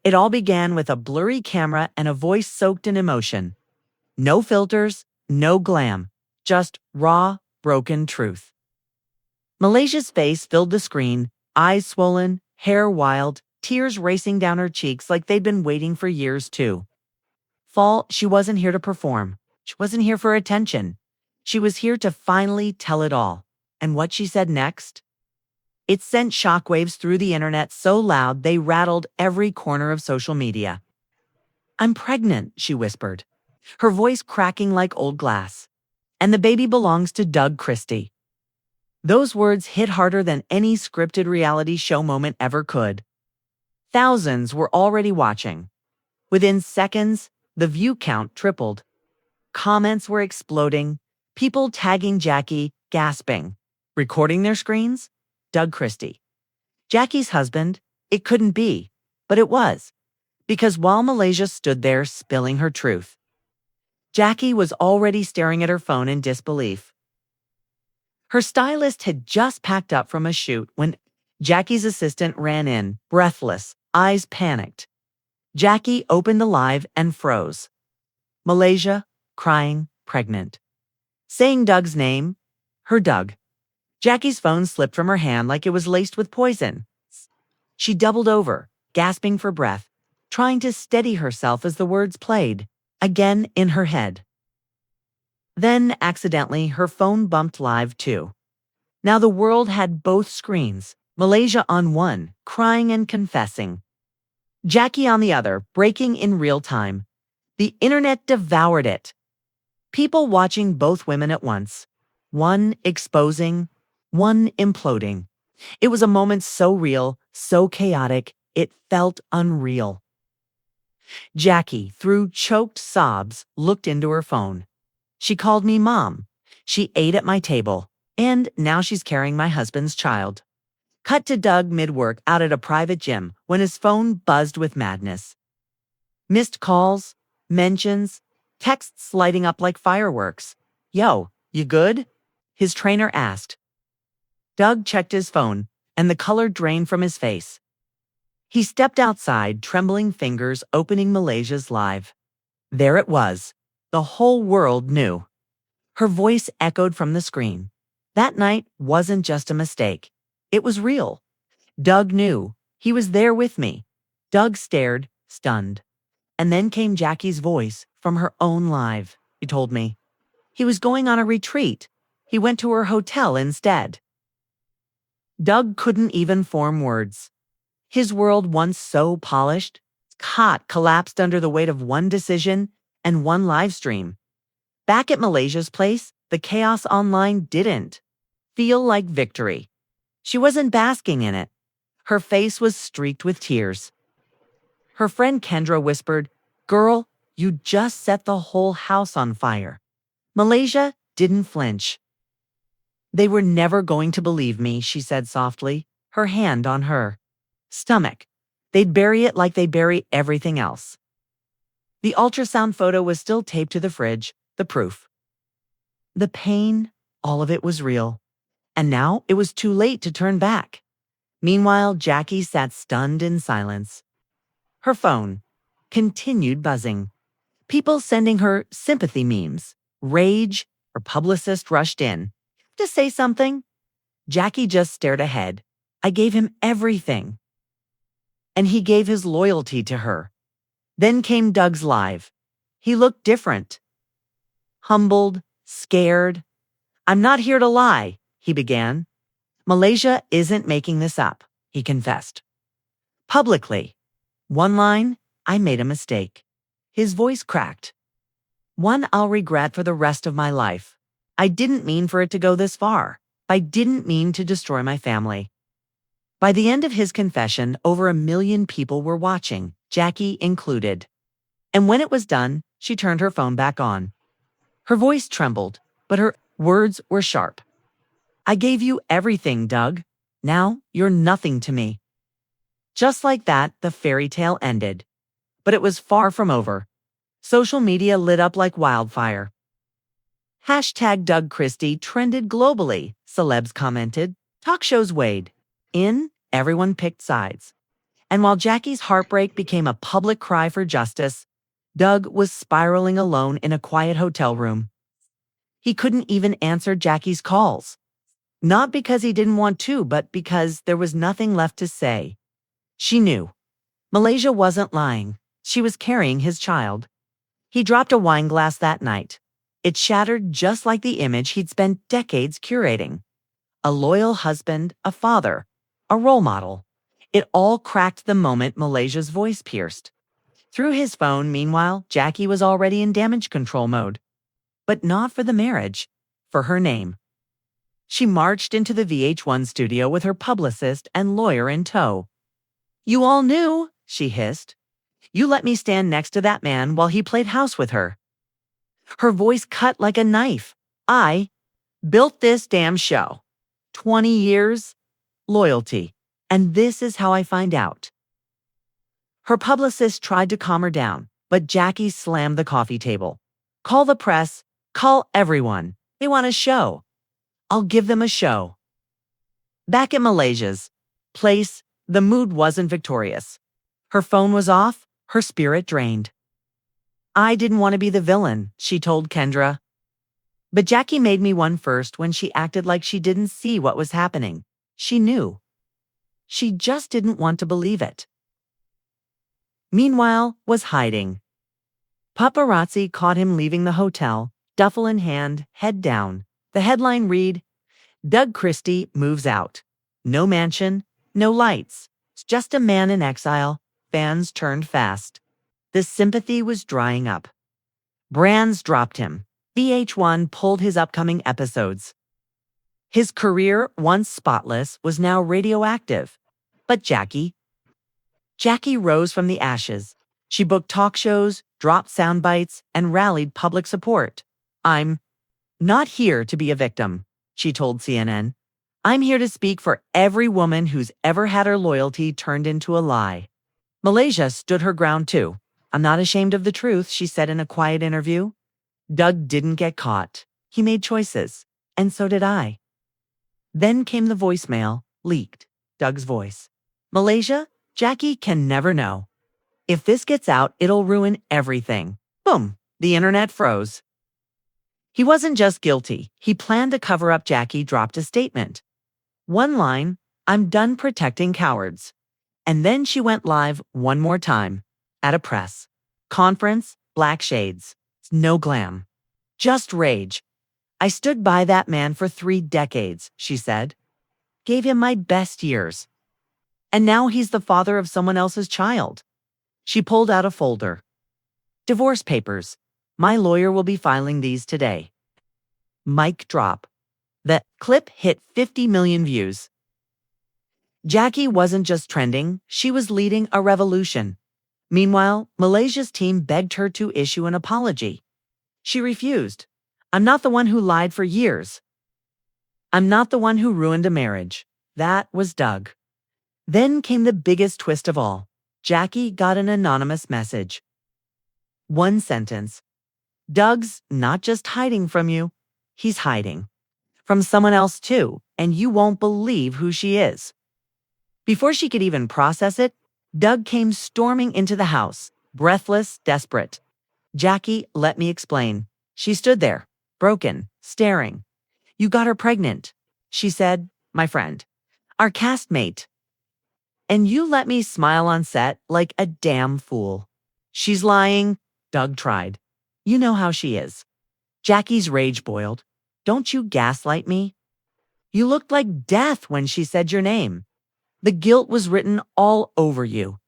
It all began with a blurry camera and a voice soaked in emotion. No filters, no glam, just raw, broken truth. Malaysia's face filled the screen, eyes swollen, hair wild, tears racing down her cheeks like they'd been waiting for years too. She wasn't here to perform. She wasn't here for attention. She was here to finally tell it all. And what she said next? It sent shockwaves through the internet so loud they rattled every corner of social media. "I'm pregnant," she whispered, her voice cracking like old glass. "And the baby belongs to Doug Christie." Those words hit harder than any scripted reality show moment ever could. Thousands were already watching. Within seconds, the view count tripled. Comments were exploding, people tagging Jackie, gasping. Recording their screens? Doug Christie. Jackie's husband? It couldn't be, but it was. Because while Malaysia stood there spilling her truth, Jackie was already staring at her phone in disbelief. Her stylist had just packed up from a shoot when Jackie's assistant ran in, breathless, eyes panicked. Jackie opened the live and froze. Malaysia, crying, pregnant. Saying Doug's name, her Doug. Jackie's phone slipped from her hand like it was laced with poison. She doubled over, gasping for breath, trying to steady herself as the words played, again in her head. Then, accidentally, her phone bumped live too. Now the world had both screens, Malaysia on one, crying and confessing. Jackie on the other, breaking in real time. The internet devoured it. People watching both women at once. One exposing, one imploding. It was a moment so real, so chaotic, it felt unreal. Jackie, through choked sobs, looked into her phone. She called me Mom. She ate at my table. And now she's carrying my husband's child. Cut to Doug mid-work out at a private gym when his phone buzzed with madness. Missed calls, mentions, texts lighting up like fireworks. "Yo, you good?" his trainer asked. Doug checked his phone, and the color drained from his face. He stepped outside, trembling fingers opening Malaysia's live. There it was. The whole world knew. Her voice echoed from the screen. That night wasn't just a mistake. It was real. Doug knew. He was there with me. Doug stared, stunned. And then came Jackie's voice from her own live. He told me. He was going on a retreat. He went to her hotel instead. Doug couldn't even form words. His world, once so polished, collapsed under the weight of one decision and one live stream. Back at Malaysia's place, the chaos online didn't feel like victory. She wasn't basking in it. Her face was streaked with tears. Her friend Kendra whispered, "Girl, you just set the whole house on fire." Malaysia didn't flinch. "They were never going to believe me," she said softly, her hand on her stomach. "They'd bury it like they bury everything else." The ultrasound photo was still taped to the fridge, the proof. The pain, all of it was real. And now it was too late to turn back. Meanwhile, Jackie sat stunned in silence. Her phone continued buzzing. People sending her sympathy memes. Rage. Her publicist rushed in. "To say something?" Jackie just stared ahead. "I gave him everything." And he gave his loyalty to her. Then came Doug's live. He looked different. Humbled, scared. "I'm not here to lie," he began. "Malaysia isn't making this up," he confessed. Publicly. One line, "I made a mistake." His voice cracked. "One I'll regret for the rest of my life. I didn't mean for it to go this far. I didn't mean to destroy my family." By the end of his confession, over 1 million people were watching, Jackie included. And when it was done, she turned her phone back on. Her voice trembled, but her words were sharp. "I gave you everything, Doug. Now you're nothing to me." Just like that, the fairy tale ended. But it was far from over. Social media lit up like wildfire. Hashtag Doug Christie trended globally, celebs commented. Talk shows weighed in, everyone picked sides. And while Jackie's heartbreak became a public cry for justice, Doug was spiraling alone in a quiet hotel room. He couldn't even answer Jackie's calls. Not because he didn't want to, but because there was nothing left to say. She knew. Malaysia wasn't lying. She was carrying his child. He dropped a wine glass that night. It shattered just like the image he'd spent decades curating. A loyal husband, a father, a role model. It all cracked the moment Malaysia's voice pierced. Through his phone, meanwhile, Jackie was already in damage control mode. But not for the marriage, for her name. She marched into the VH1 studio with her publicist and lawyer in tow. "You all knew," she hissed. "You let me stand next to that man while he played house with her." Her voice cut like a knife. "I built this damn show. 20 years, loyalty, and this is how I find out." Her publicist tried to calm her down, but Jackie slammed the coffee table. "Call the press, call everyone. They want a show. I'll give them a show." Back at Malaysia's place, the mood wasn't victorious. Her phone was off, her spirit drained. "I didn't want to be the villain," she told Kendra. "But Jackie made me one first when she acted like she didn't see what was happening. She knew. She just didn't want to believe it." Meanwhile, was hiding. Paparazzi caught him leaving the hotel, duffel in hand, head down. The headline read, "Doug Christie moves out. No mansion, no lights. It's just a man in exile." Fans turned fast. The sympathy was drying up. Brands dropped him. VH1 pulled his upcoming episodes. His career, once spotless, was now radioactive. But Jackie rose from the ashes. She booked talk shows, dropped sound bites, and rallied public support. "I'm not here to be a victim," she told CNN. "I'm here to speak for every woman who's ever had her loyalty turned into a lie." Malaysia stood her ground too. "I'm not ashamed of the truth," she said in a quiet interview. "Doug didn't get caught. He made choices. And so did I." Then came the voicemail, leaked. Doug's voice. "Malaysia, Jackie can never know. If this gets out, it'll ruin everything." Boom, the internet froze. He wasn't just guilty. He planned to cover up. Jackie dropped a statement. One line, "I'm done protecting cowards." And then she went live one more time. At a press conference, black shades. No glam. Just rage. "I stood by that man for 3 decades, she said. "Gave him my best years. And now he's the father of someone else's child." She pulled out a folder. "Divorce papers. My lawyer will be filing these today." Mic drop. The clip hit 50 million views. Jackie wasn't just trending, she was leading a revolution. Meanwhile, Malaysia's team begged her to issue an apology. She refused. "I'm not the one who lied for years. I'm not the one who ruined a marriage." That was Doug. Then came the biggest twist of all. Jackie got an anonymous message. One sentence. "Doug's not just hiding from you, he's hiding from someone else too, and you won't believe who she is." Before she could even process it, Doug came storming into the house, breathless, desperate. "Jackie, let me explain." She stood there, broken, staring. "You got her pregnant," she said, "my friend, our castmate. And you let me smile on set like a damn fool." "She's lying," Doug tried. "You know how she is." Jackie's rage boiled. "Don't you gaslight me? You looked like death when she said your name. The guilt was written all over you."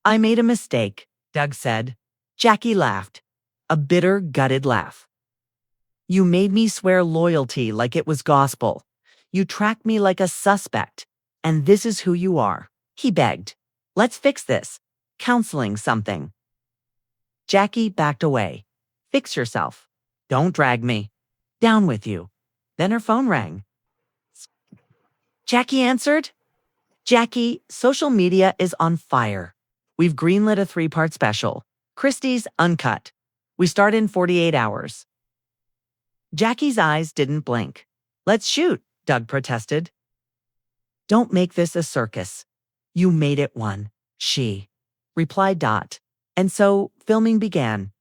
"I made a mistake," Doug said. Jackie laughed. A bitter, gutted laugh. "You made me swear loyalty like it was gospel. You tracked me like a suspect. And this is who you are." He begged. "Let's fix this. Counseling, something." Jackie backed away. "Fix yourself. Don't drag me. Down with you." Then her phone rang. Jackie answered. "Jackie, social media is on fire. We've greenlit a 3-part special. Christies, Uncut. We start in 48 hours. Jackie's eyes didn't blink. "Let's shoot," Doug protested. "Don't make this a circus." You made it one, she replied. And so filming began.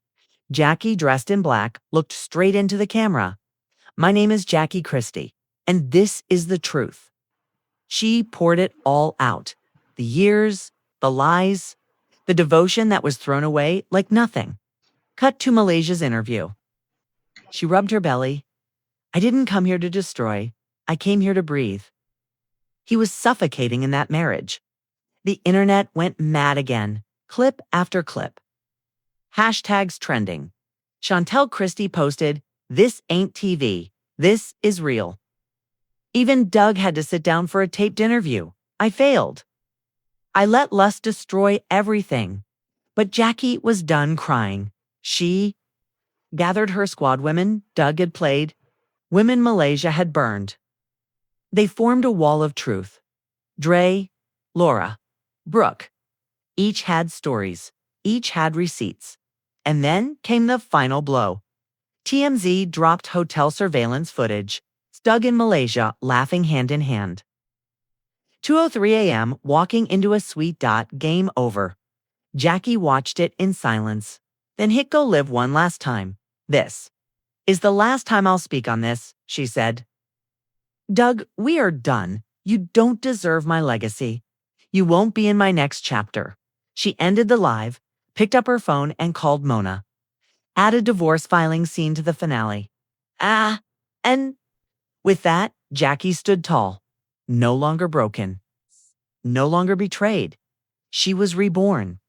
Jackie, dressed in black, looked straight into the camera. My name is Jackie Christie, and this is the truth. She poured it all out. The years, the lies, the devotion that was thrown away like nothing. Cut to Malaysia's interview. She rubbed her belly. I didn't come here to destroy. I came here to breathe. He was suffocating in that marriage. The internet went mad again, clip after clip. Hashtags trending. Chantel Christie posted, "This ain't TV. This is real." Even Doug had to sit down for a taped interview. I failed. I let lust destroy everything. But Jackie was done crying. She gathered her squad women Doug had played, women Malaysia had burned. They formed a wall of truth. Dre, Laura, Brooke. Each had stories. Each had receipts. And then came the final blow. TMZ dropped hotel surveillance footage. Doug in Malaysia laughing hand in hand. 2:03 a.m. walking into a suite. Game over. Jackie watched it in silence. Then hit go live one last time. This is the last time I'll speak on this, she said. Doug, we are done. You don't deserve my legacy. You won't be in my next chapter. She ended the live, picked up her phone, and called Mona. Add a divorce filing scene to the finale. And with that, Jackie stood tall. No longer broken. No longer betrayed. She was reborn.